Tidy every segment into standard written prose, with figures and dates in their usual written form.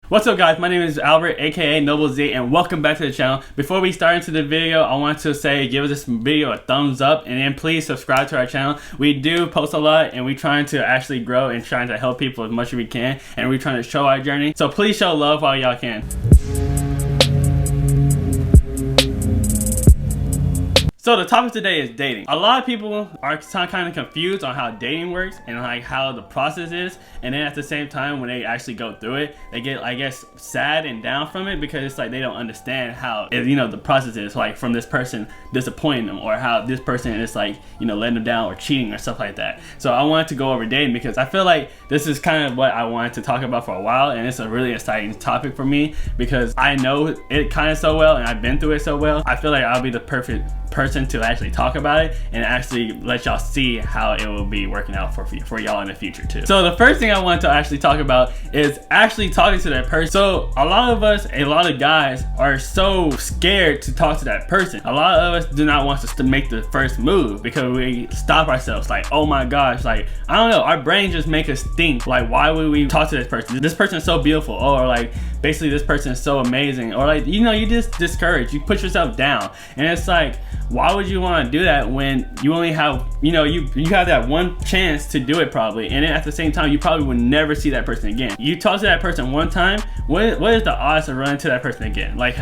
What's up guys, my name is Albert aka Noble Z and welcome back to the channel. Before we start into the video, I want to say give this video a thumbs up and then please subscribe to our channel. We do post a lot and we're trying to actually grow and trying to help people as much as we can, and we're trying to show our journey. So please show love while y'all can. So the topic today is dating. A lot of people are kind of confused on how dating works and like how the process is, and then at the same time when they actually go through it, they get, I guess, sad and down from it because it's like they don't understand how the process is, like from this person disappointing them or how this person is like letting them down or cheating or stuff like that. So I wanted to go over dating because I feel like this is kind of what I wanted to talk about for a while, and it's a really exciting topic for me because I know it kind of so well and I've been through it so well. I feel like I'll be the perfect person to actually talk about it and actually let y'all see how it will be working out for y'all in the future too. So the first thing I want to actually talk about is actually talking to that person. So a lot of us, a lot of guys are so scared to talk to that person. A lot of us do not want to make the first move because we stop ourselves like, oh my gosh, like I don't know, our brain just make us think like, why would we talk to this person? This person is so beautiful, or like basically this person is so amazing, or like you just discourage, you put yourself down, and it's like, why would you want to do that when you only have, you have that one chance to do it probably, and then at the same time you probably would never see that person again. You talk to that person one time, what is the odds of running to that person again? Like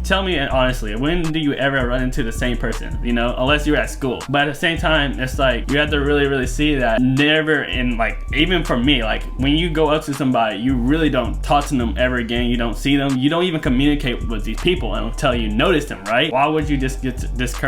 tell me honestly, when do you ever run into the same person, unless you're at school? But at the same time, it's like you have to really see that never, in like, even for me, like when you go up to somebody, you really don't talk to them ever again. You don't see them, you don't even communicate with these people until you notice them, right? Why would you just get discouraged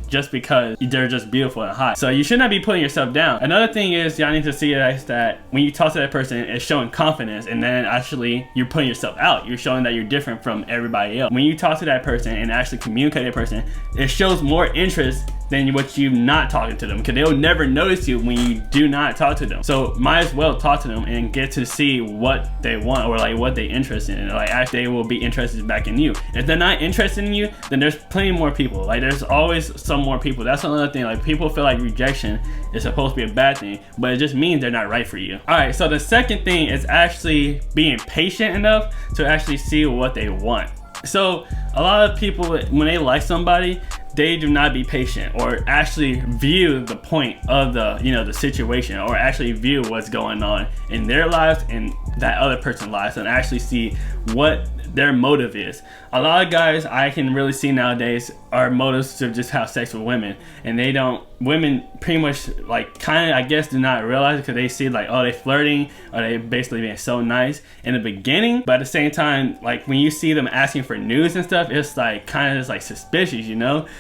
just because they're just beautiful and hot? So you should not be putting yourself down. Another thing is, y'all need to see that when you talk to that person, it's showing confidence, and then actually you're putting yourself out. You're showing that you're different from everybody else. When you talk to that person and actually communicate to that person, it shows more interest than what you not talking to them, because they'll never notice you when you do not talk to them. So might as well talk to them and get to see what they want or like what they interested in. Like actually they will be interested back in you. If they're not interested in you, then there's plenty more people. Like there's always some more people. That's another thing. Like people feel like rejection is supposed to be a bad thing, but it just means they're not right for you. All right, so the second thing is actually being patient enough to actually see what they want. So a lot of people, when they like somebody, they do not be patient or actually view the point of the situation, or actually view what's going on in their lives and that other person's lives, and actually see what their motive is. A lot of guys I can really see nowadays are motives to just have sex with women, and women pretty much like kind of, I guess, do not realize it because they see like, oh, they flirting or they basically being so nice in the beginning, but at the same time, like when you see them asking for news and stuff, it's like kind of just like suspicious,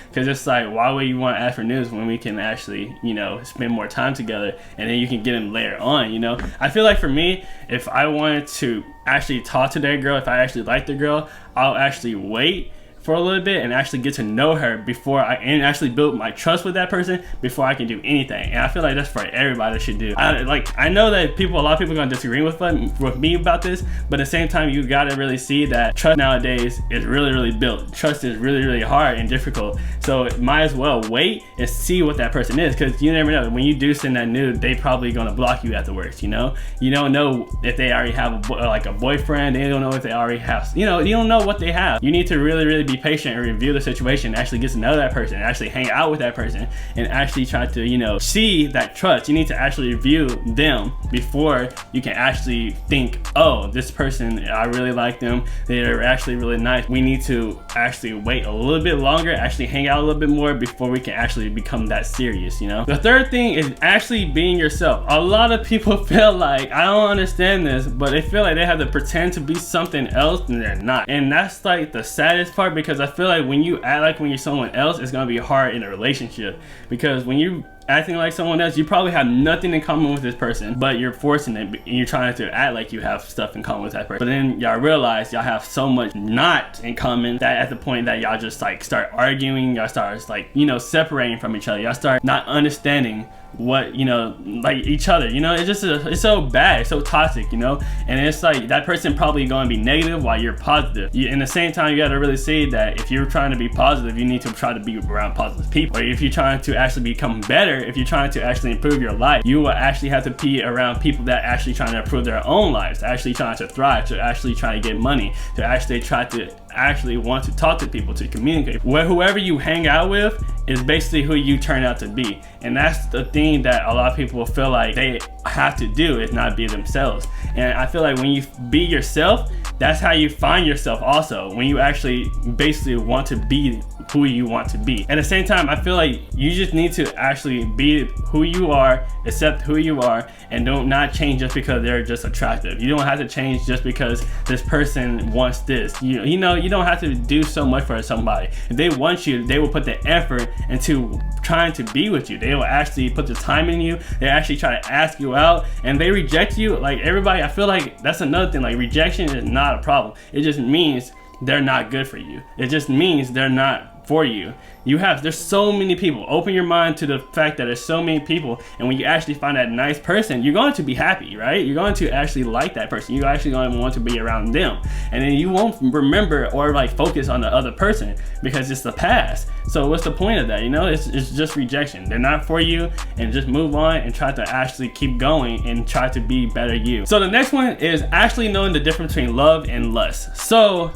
because it's like, why would you want to ask for news when we can actually spend more time together and then you can get them later on? I feel like for me, if I wanted to actually talk to that girl, if I actually like the girl, I'll actually wait for a little bit and actually get to know her and actually build my trust with that person before I can do anything. And I feel like that's for everybody should do. I know that a lot of people are gonna disagree with me about this, but at the same time, you gotta really see that trust nowadays is really built. Trust is really hard and difficult. So might as well wait and see what that person is, because you never know. When you do send that nude, they probably gonna block you afterwards. You don't know if they already have a boyfriend. They don't know if they already have. You don't know what they have. You need to really be patient and review the situation, actually get to know that person, actually hang out with that person, and actually try to see that trust. You need to actually review them before you can actually think, oh, this person, I really like them, they're actually really nice. We need to actually wait a little bit longer, actually hang out a little bit more before we can actually become that serious. The third thing is actually being yourself. A lot of people feel like, I don't understand this, but they feel like they have to pretend to be something else and they're not, and that's like the saddest part, because I feel like when you act like when you're someone else, it's gonna be hard in a relationship, because when you acting like someone else, you probably have nothing in common with this person, but you're forcing it and you're trying to act like you have stuff in common with that person. But then y'all realize y'all have so much not in common that at the point that y'all just like start arguing, y'all start like separating from each other, y'all start not understanding what, you know, like each other, you know. It's just it's so bad, it's so toxic, you know. And it's like that person probably going to be negative while you're positive. In the same time, you got to really see that if you're trying to be positive, you need to try to be around positive people. Or if you're trying to actually become better, if you're trying to actually improve your life, you will actually have to be around people that actually trying to improve their own lives, actually trying to thrive, to actually try to get money, to actually try to actually want to talk to people, to communicate. Whoever you hang out with is basically who you turn out to be. And that's the thing that a lot of people feel like they have to do, is not be themselves. And I feel like when you be yourself, that's how you find yourself also, when you actually basically want to be who you want to be. At the same time, I feel like you just need to actually be who you are, accept who you are, and don't not change just because they're just attractive. You don't have to change just because this person wants this. You know, you don't have to do so much for somebody. If they want you, they will put the effort into trying to be with you. They will actually put the time in you. They actually try to ask you out, and they reject you. Like everybody, I feel like that's another thing. Like rejection is not a problem. It just means they're not good for you. It just means they're not for you. There's so many people. Open your mind to the fact that there's so many people, and when you actually find that nice person, you're going to be happy, right? You're going to actually like that person. You're actually going to want to be around them, and then you won't remember or like focus on the other person because it's the past. So what's the point of that? You know, it's just rejection. They're not for you, and just move on and try to actually keep going and try to be better you. So the next one is actually knowing the difference between love and lust. So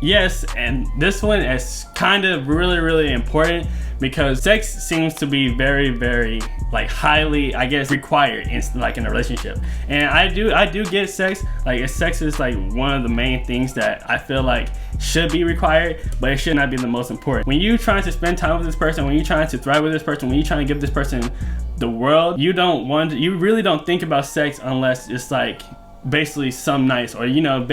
yes, and this one is kind of really important because sex seems to be very like highly, I guess, required in like in a relationship. And I do get sex. Like sex is like one of the main things that I feel like should be required, but it should not be the most important. When you're trying to spend time with this person, when you're trying to thrive with this person, when you're trying to give this person the world, you really don't think about sex unless it's like basically some nice, or you know,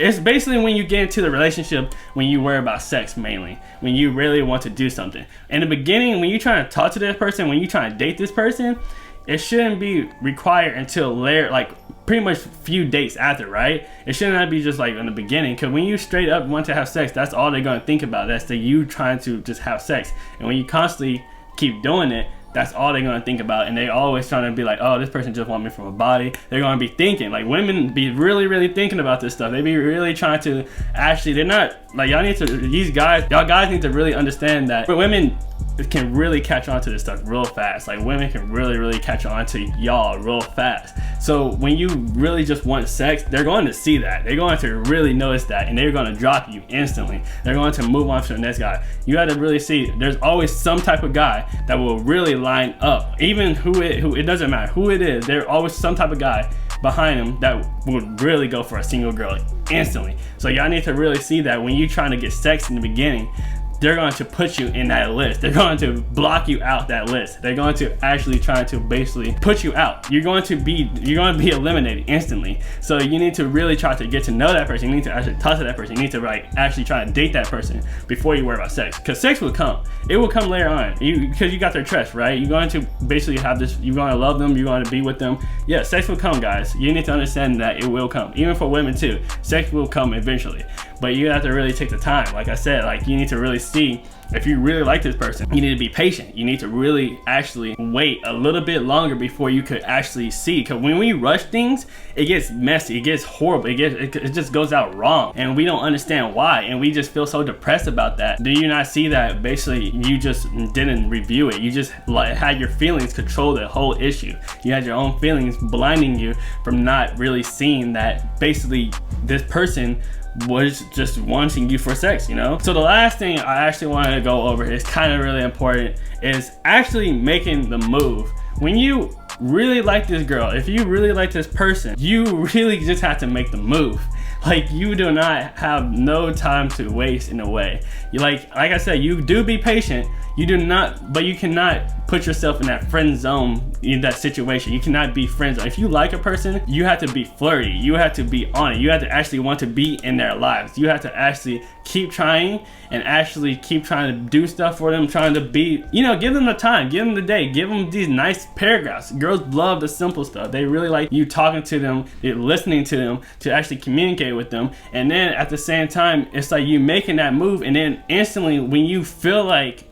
it's basically when you get into the relationship, when you worry about sex mainly, when you really want to do something. In the beginning, when you're trying to talk to this person, when you're trying to date this person, it shouldn't be required until later, like pretty much few dates after, right? It should not be just like in the beginning, because when you straight up want to have sex, that's all they're going to think about. That's you trying to just have sex. And when you constantly keep doing it, that's all they're gonna think about, and they always trying to be like, oh, this person just want me from a body. They're gonna be thinking, like women be really thinking about this stuff. They be really trying to actually, they're not like, y'all guys need to really understand that women can really catch on to this stuff real fast. Like women can really catch on to y'all real fast. So when you really just want sex, they're going to see that. They're going to really notice that, and they're going to drop you instantly. They're going to move on to the next guy. You got to really see there's always some type of guy that will really line up. Even who it doesn't matter who it is, there's always some type of guy behind him that would really go for a single girl instantly. So y'all need to really see that when you're trying to get sex in the beginning, they're going to put you in that list. They're going to block you out that list. They're going to actually try to basically put you out. You're going to be eliminated instantly. So you need to really try to get to know that person. You need to actually talk to that person. You need to like actually try to date that person before you worry about sex. Because sex will come. It will come later on. Because you got their trust, right? You're going to basically have this, you're going to love them, you're going to be with them. Yeah, sex will come, guys. You need to understand that it will come. Even for women too. Sex will come eventually. But you have to really take the time. Like I said, like you need to really see if you really like this person. You need to be patient. You need to really actually wait a little bit longer before you could actually see. Because when we rush things, it gets messy, it gets horrible, it just goes out wrong, and we don't understand why, and we just feel so depressed about that. Do you not see that basically you just didn't review it? You just had your feelings control the whole issue. You had your own feelings blinding you from not really seeing that basically this person was just wanting you for sex, you know? So the last thing I actually wanted to go over is kind of really important, is actually making the move. When you really like this girl, if you really like this person, you really just have to make the move. Like you do not have no time to waste in a way. You like I said, you do be patient. You do not, but you cannot put yourself in that friend zone, in that situation. You cannot be friends. If you like a person, you have to be flirty. You have to be on it. You have to actually want to be in their lives. You have to actually keep trying and actually keep trying to do stuff for them, trying to be, you know, give them the time, give them the day, give them these nice paragraphs. Girls love the simple stuff. They really like you talking to them, listening to them, to actually communicate with them. And then at the same time, it's like you making that move, and then instantly when you feel like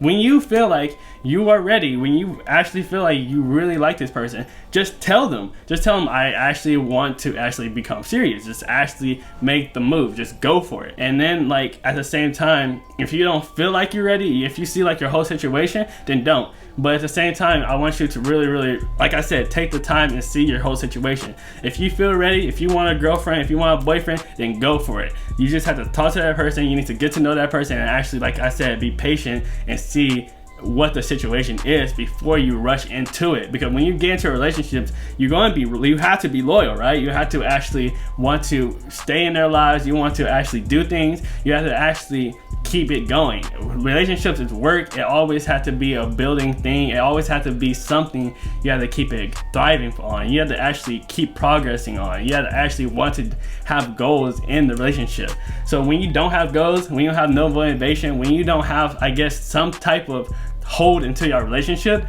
you are ready, when you actually feel like you really like this person, just tell them. Just tell them, I actually want to actually become serious. Just actually make the move. Just go for it. And then like at the same time, if you don't feel like you're ready, if you see like your whole situation, then don't. But at the same time, I want you to really, like I said, take the time and see your whole situation. If you feel ready, if you want a girlfriend, if you want a boyfriend, then go for it. You just have to talk to that person. You need to get to know that person and actually, like I said, be patient and see what the situation is before you rush into it. Because when you get into relationships, you have to be loyal, right? You have to actually want to stay in their lives. You want to actually do things. You have to actually keep it going. Relationships is work. It always has to be a building thing. It always has to be something you have to keep it thriving on. You have to actually keep progressing on. You have to actually want to have goals in the relationship. So when you don't have goals, when you have no motivation, when you don't have, I guess, some type of hold into your relationship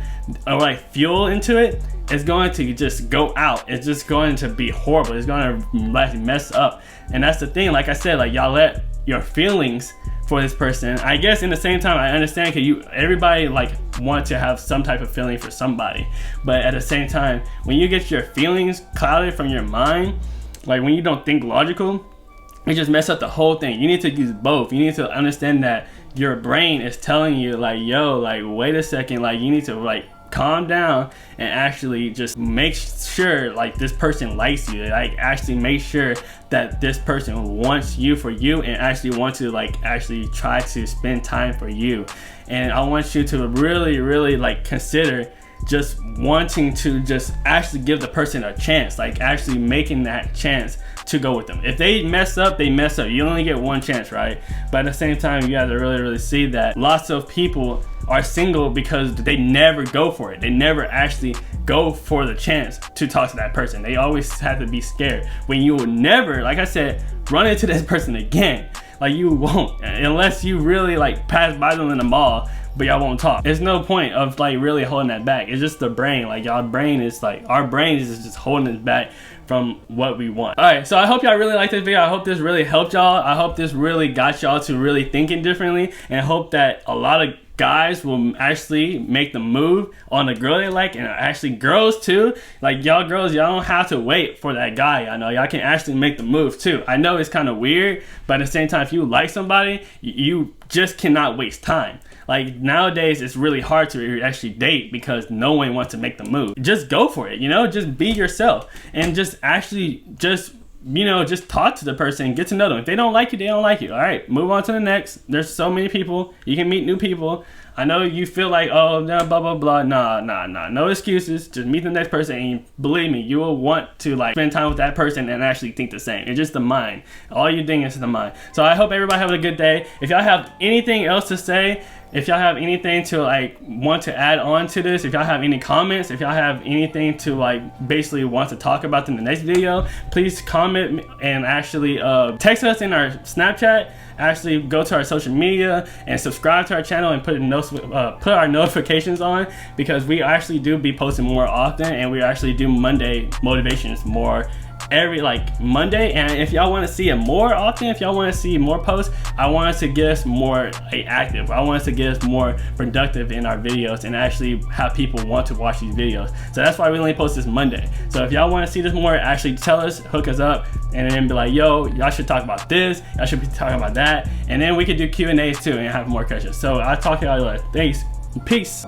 or like fuel into it, it's going to just go out. It's just going to be horrible. It's going to like mess up. And that's the thing. Like I said, like y'all let your feelings for this person, I guess in the same time I understand, because everybody like want to have some type of feeling for somebody, but at the same time, when you get your feelings clouded from your mind, like when you don't think logical, it just mess up the whole thing. You need to use both. You need to understand that your brain is telling you like, yo, like wait a second, like you need to like calm down and actually just make sure like this person likes you, like actually make sure that this person wants you for you and actually want to like actually try to spend time for you. And I want you to really like consider just wanting to just actually give the person a chance, like actually making that chance to go with them. If they mess up, they mess up. You only get one chance, right? But at the same time, you have to really see that lots of people are single because they never go for it. They never actually go for the chance to talk to that person. They always have to be scared. When you will never, like I said, run into this person again. Like you won't, unless you really like pass by them in the mall, but y'all won't talk. There's no point of like really holding that back. It's just the brain. Like y'all brain is like, our brain is just holding us back from what we want. All right, so I hope y'all really liked this video. I hope this really helped y'all. I hope this really got y'all to really thinking differently, and I hope that a lot of guys will actually make the move on the girl they like, and actually girls too. Like y'all girls, y'all don't have to wait for that guy. I know y'all can actually make the move too. I know it's kind of weird, but at the same time, if you like somebody, you just cannot waste time. Like nowadays, it's really hard to actually date because no one wants to make the move. Just go for it, you know, just be yourself and just actually just talk to the person and get to know them. If they don't like you, they don't like you. All right, move on to the next. There's so many people. You can meet new people. I know you feel like, oh, no, blah, blah, blah. Nah. No excuses. Just meet the next person, and believe me, you will want to like spend time with that person and actually think the same. It's just the mind. All you think is the mind. So I hope everybody have a good day. If y'all have anything else to say, if y'all have anything to like want to add on to this, if y'all have any comments, if y'all have anything to like basically want to talk about in the next video, please comment and actually text us in our Snapchat. Actually go to our social media and subscribe to our channel and put our notifications on, because we actually do be posting more often, and we actually do Monday motivations more every like Monday. And if y'all want to see it more often, if y'all want to see more posts, I want us to get us more active. I want us to get us more productive in our videos and actually have people want to watch these videos. So that's why we only post this Monday. So if y'all want to see this more, actually tell us, hook us up, and then be like, yo, y'all should talk about this, y'all should be talking about that, and then we could do Q&As too and have more questions. So I'll talk to y'all later. Thanks, peace.